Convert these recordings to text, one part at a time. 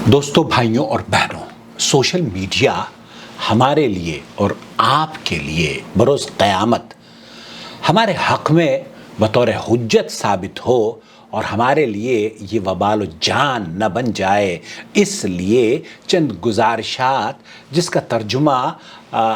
دوستوں، بھائیوں اور بہنوں، سوشل میڈیا ہمارے لیے اور آپ کے لیے بروز قیامت ہمارے حق میں بطور حجت ثابت ہو اور ہمارے لیے یہ وبال و جان نہ بن جائے، اس لیے چند گزارشات جس کا ترجمہ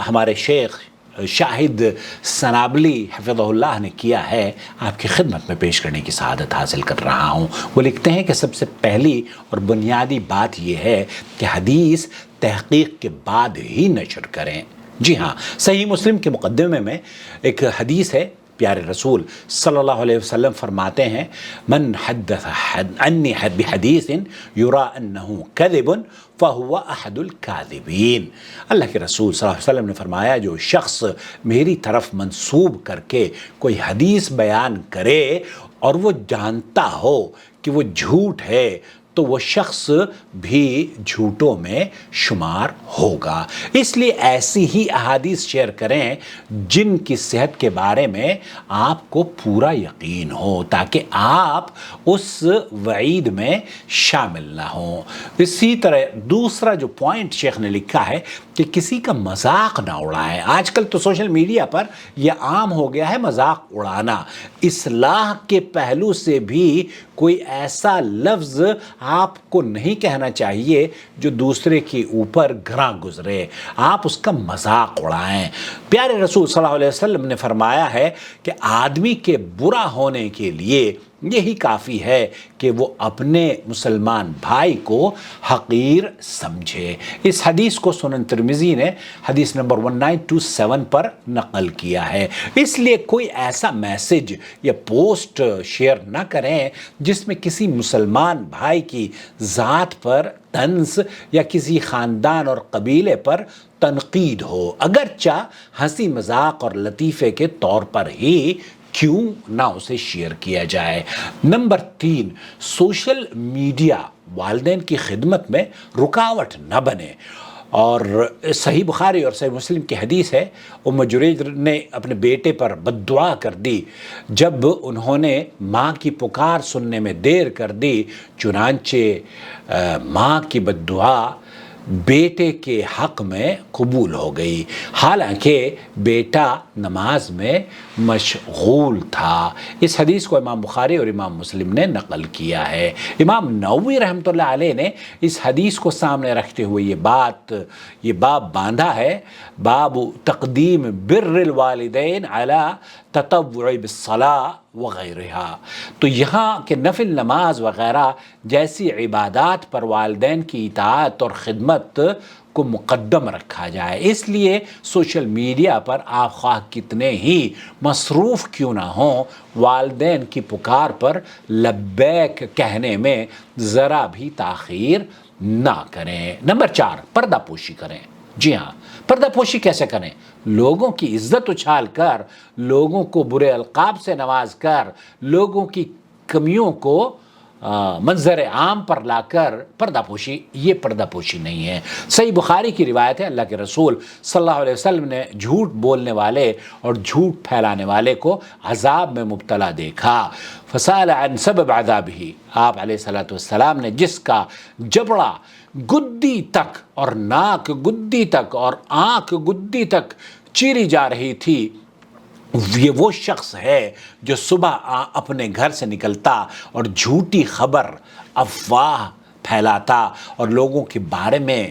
ہمارے شیخ شاہد سنابلی حفظہ اللہ نے کیا ہے، آپ کی خدمت میں پیش کرنے کی سعادت حاصل کر رہا ہوں۔ وہ لکھتے ہیں کہ سب سے پہلی اور بنیادی بات یہ ہے کہ حدیث تحقیق کے بعد ہی نشر کریں۔ جی ہاں، صحیح مسلم کے مقدمے میں ایک حدیث ہے، پیارے رسول صلی اللہ علیہ وسلم فرماتے ہیں، من حدث عنی بحدیث یرا انہ کذب فہو احد الکاذبین۔ اللہ کے رسول صلی اللہ علیہ وسلم نے فرمایا، جو شخص میری طرف منسوب کر کے کوئی حدیث بیان کرے اور وہ جانتا ہو کہ وہ جھوٹ ہے تو وہ شخص بھی جھوٹوں میں شمار ہوگا۔ اس لیے ایسی ہی احادیث شیئر کریں جن کی صحت کے بارے میں آپ کو پورا یقین ہو، تاکہ آپ اس وعید میں شامل نہ ہوں۔ اسی طرح دوسرا جو پوائنٹ شیخ نے لکھا ہے کہ کسی کا مذاق نہ اڑائیں۔ آج کل تو سوشل میڈیا پر یہ عام ہو گیا ہے مذاق اڑانا۔ اصلاح کے پہلو سے بھی کوئی ایسا لفظ آپ کو نہیں کہنا چاہیے جو دوسرے کے اوپر گراں گزرے، آپ اس کا مذاق اڑائیں۔ پیارے رسول صلی اللہ علیہ وسلم نے فرمایا ہے کہ آدمی کے برا ہونے کے لیے یہی کافی ہے کہ وہ اپنے مسلمان بھائی کو حقیر سمجھے۔ اس حدیث کو سنن ترمذی نے حدیث نمبر 1927 پر نقل کیا ہے۔ اس لیے کوئی ایسا میسج یا پوسٹ شیئر نہ کریں جس میں کسی مسلمان بھائی کی ذات پر طنز یا کسی خاندان اور قبیلے پر تنقید ہو، اگرچہ ہنسی مذاق اور لطیفے کے طور پر ہی کیوں نہ اسے شیئر کیا جائے۔ نمبر 3، سوشل میڈیا والدین کی خدمت میں رکاوٹ نہ بنے۔ اور صحیح بخاری اور صحیح مسلم کی حدیث ہے، ام جریج نے اپنے بیٹے پر بد دعا کر دی جب انہوں نے ماں کی پکار سننے میں دیر کر دی، چنانچہ ماں کی بد دعا بیٹے کے حق میں قبول ہو گئی، حالانکہ بیٹا نماز میں مشغول تھا۔ اس حدیث کو امام بخاری اور امام مسلم نے نقل کیا ہے۔ امام نووی رحمۃ اللہ علیہ نے اس حدیث کو سامنے رکھتے ہوئے یہ باب باندھا ہے، باب تقدیم بر الوالدین علی تطوع بالصلاۃ وغیرہ۔ تو یہاں کہ نفل نماز وغیرہ جیسی عبادات پر والدین کی اطاعت اور خدمت کو مقدم رکھا جائے۔ اس لیے سوشل میڈیا پر آپ خواہ کتنے ہی مصروف کیوں نہ ہوں، والدین کی پکار پر لبیک کہنے میں ذرا بھی تاخیر نہ کریں۔ نمبر 4، پردہ پوشی کریں۔ جی ہاں، پردہ پوشی کیسے کریں؟ لوگوں کی عزت اچھال کر، لوگوں کو برے القاب سے نواز کر، لوگوں کی کمیوں کو منظر عام پر لا کر پردہ پوشی، یہ پردہ پوشی نہیں ہے۔ صحیح بخاری کی روایت ہے، اللہ کے رسول صلی اللہ علیہ وسلم نے جھوٹ بولنے والے اور جھوٹ پھیلانے والے کو عذاب میں مبتلا دیکھا، فسأل عن سبب عذابہ۔ آپ علیہ الصلوۃ والسلام نے جس کا جبڑا گدی تک اور ناک گدی تک اور آنکھ گدی تک چیری جا رہی تھی، یہ وہ شخص ہے جو صبح اپنے گھر سے نکلتا اور جھوٹی خبر افواہ پھیلاتا اور لوگوں کے بارے میں،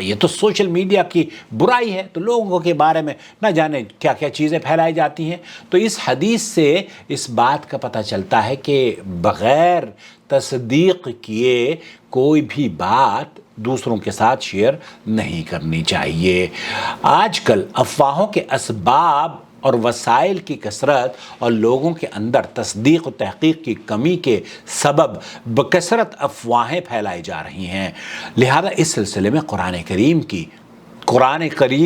یہ تو سوشل میڈیا کی برائی ہے، تو لوگوں کے بارے میں نہ جانے کیا کیا چیزیں پھیلائی جاتی ہیں۔ تو اس حدیث سے اس بات کا پتہ چلتا ہے کہ بغیر تصدیق کیے کوئی بھی بات دوسروں کے ساتھ شیئر نہیں کرنی چاہیے۔ آج کل افواہوں کے اسباب اور وسائل کی کثرت اور لوگوں کے اندر تصدیق و تحقیق کی کمی کے سبب بکثرت افواہیں پھیلائی جا رہی ہیں۔ لہذا اس سلسلے میں قرآن کریم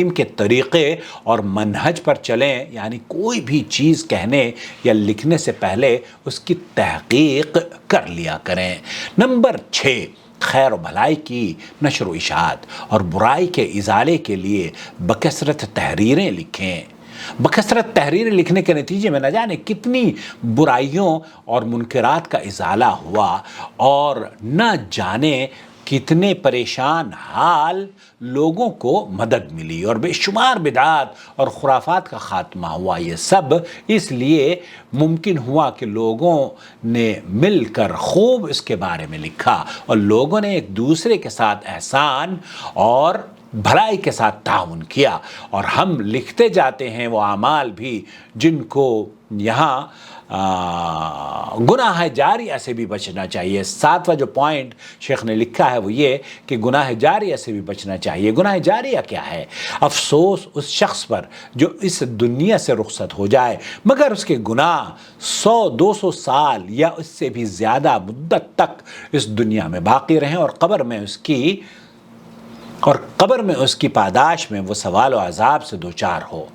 کے طریقے اور منہج پر چلیں، یعنی کوئی بھی چیز کہنے یا لکھنے سے پہلے اس کی تحقیق کر لیا کریں۔ نمبر 6، خیر و بھلائی کی نشر و اشاعت اور برائی کے ازالے کے لیے بکثرت تحریریں لکھیں۔ بکثرت تحریریں لکھنے کے نتیجے میں نہ جانے کتنی برائیوں اور منکرات کا ازالہ ہوا، اور نہ جانے کتنے پریشان حال لوگوں کو مدد ملی اور بے شمار بدعات اور خرافات کا خاتمہ ہوا۔ یہ سب اس لیے ممکن ہوا کہ لوگوں نے مل کر خوب اس کے بارے میں لکھا اور لوگوں نے ایک دوسرے کے ساتھ احسان اور بھلائی کے ساتھ تعاون کیا، اور ہم لکھتے جاتے ہیں وہ اعمال بھی جن کو یہاں گناہ جاریہ سے بھی بچنا چاہیے۔ 7واں جو پوائنٹ شیخ نے لکھا ہے وہ یہ کہ گناہ جاریہ سے بھی بچنا چاہیے۔ گناہ جاریہ کیا ہے؟ افسوس اس شخص پر جو اس دنیا سے رخصت ہو جائے مگر اس کے گناہ 100-200 سال یا اس سے بھی زیادہ مدت تک اس دنیا میں باقی رہیں اور قبر میں اس کی پاداش میں وہ سوال و عذاب سے دوچار ہو۔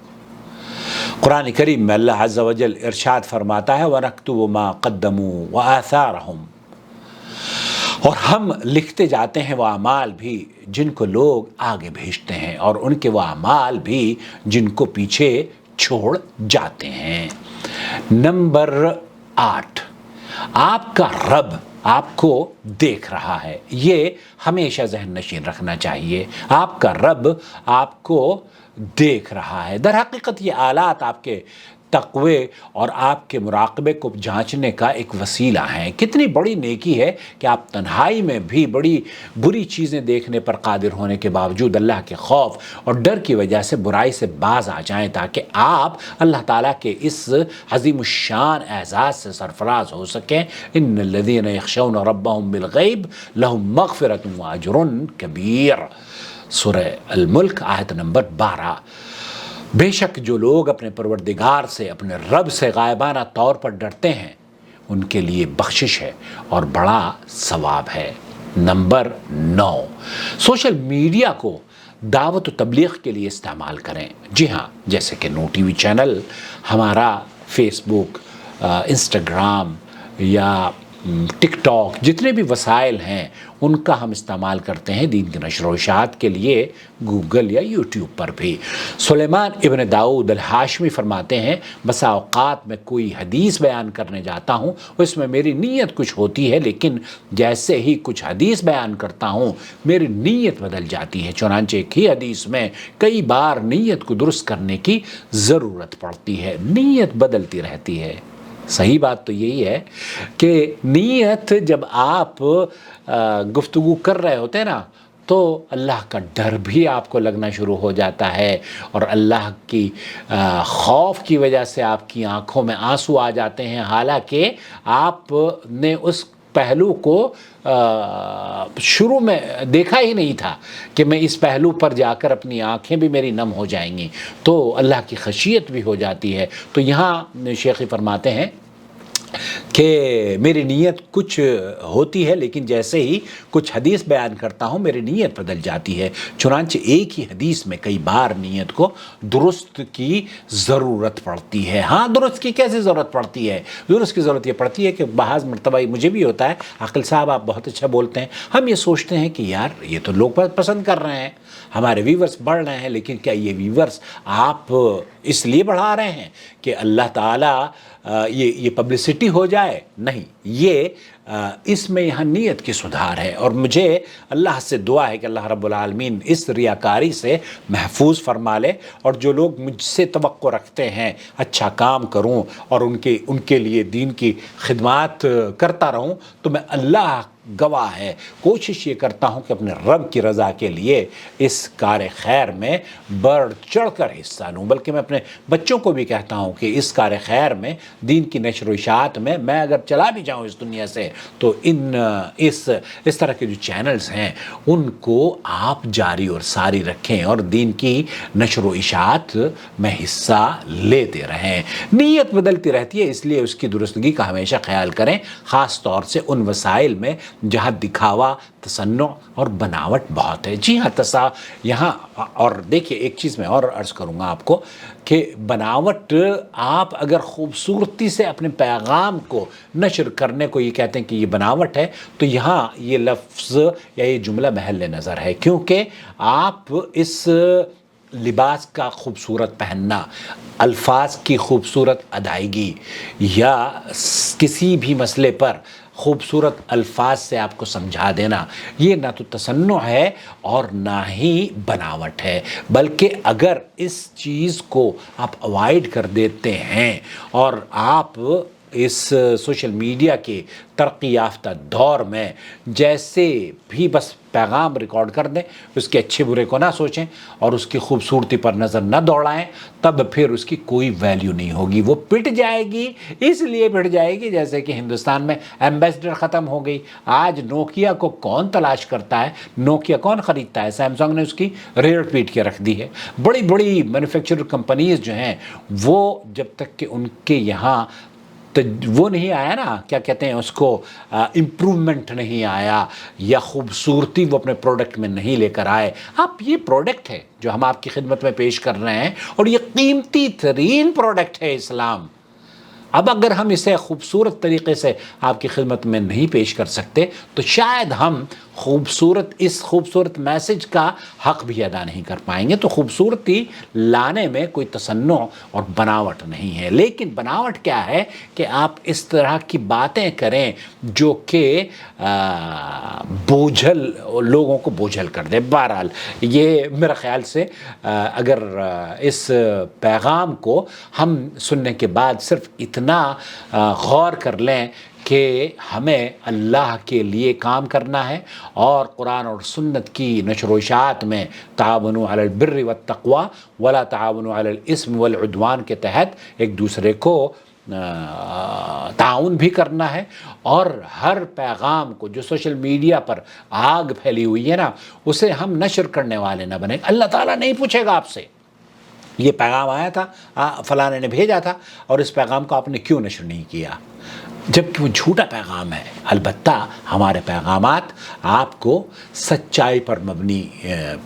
قرآن کریم میں اللہ عز و جل ارشاد فرماتا ہے وَنَكْتُبُ مَا قَدَّمُوا وَآثَارَهُمْ، اور ہم لکھتے جاتے ہیں وہ اعمال بھی جن کو لوگ آگے بھیجتے ہیں اور ان کے وہ اعمال بھی جن کو پیچھے چھوڑ جاتے ہیں۔ نمبر 8، آپ کا رب آپ کو دیکھ رہا ہے، یہ ہمیشہ ذہن نشین رکھنا چاہیے۔ آپ کا رب آپ کو دیکھ رہا ہے۔ در حقیقت یہ آلات آپ کے تقوی اور آپ کے مراقبے کو جانچنے کا ایک وسیلہ ہیں۔ کتنی بڑی نیکی ہے کہ آپ تنہائی میں بھی بڑی بری چیزیں دیکھنے پر قادر ہونے کے باوجود اللہ کے خوف اور ڈر کی وجہ سے برائی سے باز آ جائیں تاکہ آپ اللہ تعالیٰ کے اس عظیم الشان اعزاز سے سرفراز ہو سکیں۔ ان الذین یخشون ربهم بالغیب لہم مغفرۃ واجر کبیر، سورہ الملک آیت نمبر 12۔ بے شک جو لوگ اپنے پروردگار سے، اپنے رب سے غائبانہ طور پر ڈرتے ہیں ان کے لیے بخشش ہے اور بڑا ثواب ہے۔ نمبر 9، سوشل میڈیا کو دعوت و تبلیغ کے لیے استعمال کریں۔ جی ہاں، جیسے کہ نو ٹی وی چینل، ہمارا فیس بک، انسٹاگرام یا ٹک ٹاک، جتنے بھی وسائل ہیں ان کا ہم استعمال کرتے ہیں دین کی نشر و اشاعت کے لیے، گوگل یا یوٹیوب پر بھی۔ سلیمان ابن داؤد الہاشمی فرماتے ہیں بسا اوقات میں کوئی حدیث بیان کرنے جاتا ہوں اس میں میری نیت کچھ ہوتی ہے، لیکن جیسے ہی کچھ حدیث بیان کرتا ہوں میری نیت بدل جاتی ہے۔ چنانچہ ایک ہی حدیث میں کئی بار نیت کو درست کرنے کی ضرورت پڑتی ہے، نیت بدلتی رہتی ہے۔ صحیح بات تو یہی ہے کہ نیت جب آپ گفتگو کر رہے ہوتے ہیں نا تو اللہ کا ڈر بھی آپ کو لگنا شروع ہو جاتا ہے اور اللہ کی خوف کی وجہ سے آپ کی آنکھوں میں آنسو آ جاتے ہیں، حالانکہ آپ نے اس پہلو کو شروع میں دیکھا ہی نہیں تھا کہ میں اس پہلو پر جا کر اپنی آنکھیں بھی میری نم ہو جائیں گی، تو اللہ کی خشیت بھی ہو جاتی ہے۔ تو یہاں شیخ فرماتے ہیں کہ میری نیت کچھ ہوتی ہے لیکن جیسے ہی کچھ حدیث بیان کرتا ہوں میری نیت بدل جاتی ہے۔ چنانچہ ایک ہی حدیث میں کئی بار نیت کو درست کی ضرورت پڑتی ہے۔ ہاں، درست کی کیسے ضرورت پڑتی ہے؟ درست کی ضرورت یہ پڑتی ہے کہ بعض مرتبہ مجھے بھی ہوتا ہے، عاقل صاحب آپ بہت اچھا بولتے ہیں، ہم یہ سوچتے ہیں کہ یار یہ تو لوگ پسند کر رہے ہیں، ہمارے ویورز بڑھ رہے ہیں، لیکن کیا یہ ویورز آپ اس لیے بڑھا رہے ہیں کہ اللہ تعالیٰ یہ پبلسٹی ہو جائے؟ نہیں، یہ اس میں یہاں نیت کی سدھار ہے، اور مجھے اللہ سے دعا ہے کہ اللہ رب العالمین اس ریاکاری سے محفوظ فرما لے، اور جو لوگ مجھ سے توقع رکھتے ہیں اچھا کام کروں اور ان کے لیے دین کی خدمات کرتا رہوں، تو میں اللہ گواہ ہے کوشش یہ کرتا ہوں کہ اپنے رب کی رضا کے لیے اس کار خیر میں بڑھ چڑھ کر حصہ لوں، بلکہ میں اپنے بچوں کو بھی کہتا ہوں کہ اس کار خیر میں، دین کی نشر و اشاعت میں میں اگر چلا بھی جاؤں اس دنیا سے تو اس طرح کے جو چینلز ہیں ان کو آپ جاری اور ساری رکھیں اور دین کی نشر و اشاعت میں حصہ لیتے رہیں۔ نیت بدلتی رہتی ہے، اس لیے اس کی درستگی کا ہمیشہ خیال کریں، خاص طور سے ان وسائل میں جہاں دکھاوا، تصنع اور بناوٹ بہت ہے۔ جی ہاں، یہاں اور دیکھیے ایک چیز میں اور عرض کروں گا آپ کو کہ بناوٹ، آپ اگر خوبصورتی سے اپنے پیغام کو نشر کرنے کو یہ کہتے ہیں کہ یہ بناوٹ ہے، تو یہاں یہ لفظ یا یہ جملہ محل نظر ہے، کیونکہ آپ اس لباس کا خوبصورت پہننا، الفاظ کی خوبصورت ادائیگی یا کسی بھی مسئلے پر خوبصورت الفاظ سے آپ کو سمجھا دینا، یہ نہ تو تصنع ہے اور نہ ہی بناوٹ ہے، بلکہ اگر اس چیز کو آپ اوائڈ کر دیتے ہیں اور آپ اس سوشل میڈیا کے ترقی یافتہ دور میں جیسے بھی بس پیغام ریکارڈ کر دیں، اس کے اچھے برے کو نہ سوچیں اور اس کی خوبصورتی پر نظر نہ دوڑائیں، تب پھر اس کی کوئی ویلیو نہیں ہوگی، وہ پٹ جائے گی۔ اس لیے پٹ جائے گی جیسے کہ ہندوستان میں ایمبیسڈر ختم ہو گئی، آج نوکیا کو کون تلاش کرتا ہے، نوکیا کون خریدتا ہے، سیمسنگ نے اس کی ریڑھ پیٹ کے رکھ دی ہے۔ بڑی بڑی مینوفیکچر کمپنیز جو ہیں وہ جب تک کہ ان کے یہاں وہ نہیں آیا نا، کیا کہتے ہیں اس کو، امپرومنٹ نہیں آیا یا خوبصورتی وہ اپنے پروڈکٹ میں نہیں لے کر آئے۔ آپ یہ پروڈکٹ ہے جو ہم آپ کی خدمت میں پیش کر رہے ہیں اور یہ قیمتی ترین پروڈکٹ ہے اسلام۔ اب اگر ہم اسے خوبصورت طریقے سے آپ کی خدمت میں نہیں پیش کر سکتے تو شاید ہم اس خوبصورت میسج کا حق بھی ادا نہیں کر پائیں گے۔ تو خوبصورتی لانے میں کوئی تصنع اور بناوٹ نہیں ہے، لیکن بناوٹ کیا ہے کہ آپ اس طرح کی باتیں کریں جو کہ بوجھل لوگوں کو بوجھل کر دے۔ بہرحال یہ میرا خیال سے اگر اس پیغام کو ہم سننے کے بعد صرف اتنا غور کر لیں کہ ہمیں اللہ کے لیے کام کرنا ہے اور قرآن اور سنت کی نشر و اشاعت میں تعاونوا علی البر والتقوی ولا تعاونوا علی الاسم والعدوان کے تحت ایک دوسرے کو تعاون بھی کرنا ہے، اور ہر پیغام کو جو سوشل میڈیا پر آگ پھیلی ہوئی ہے نا، اسے ہم نشر کرنے والے نہ بنیں۔ اللہ تعالیٰ نہیں پوچھے گا آپ سے یہ پیغام آیا تھا، فلاں نے بھیجا تھا اور اس پیغام کو آپ نے کیوں نشر نہیں کیا، جبکہ وہ جھوٹا پیغام ہے۔ البتہ ہمارے پیغامات آپ کو سچائی پر مبنی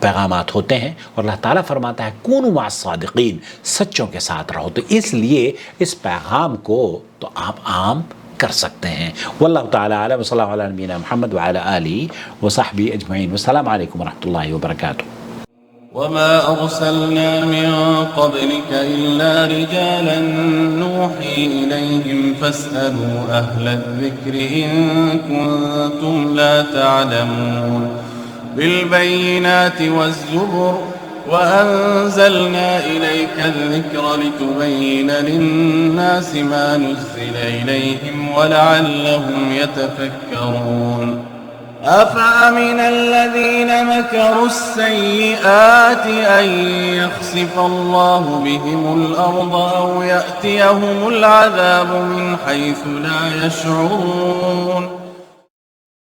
پیغامات ہوتے ہیں، اور اللہ تعالیٰ فرماتا ہے کونوا مع الصادقین، سچوں کے ساتھ رہو۔ تو اس لیے اس پیغام کو تو آپ عام کر سکتے ہیں۔ واللہ تعالیٰ اعلم، صلی اللہ علیہ نبینا محمد وعلی آلہ وصحبہ اجمعین، والسلام علیکم ورحمۃ اللہ وبرکاتہ۔ وما أرسلنا من قبلك إلا رجالا نوحي إليهم فاسألوا أهل الذكر إن كنتم لا تعلمون بالبينات والزبر وأنزلنا إليك الذكر لتبين للناس ما نزل إليهم ولعلهم يتفكرون أفأمن الذين مكروا السيئات أن يخسف الله بهم الأرض أو يأتيهم العذاب من حيث لا يشعرون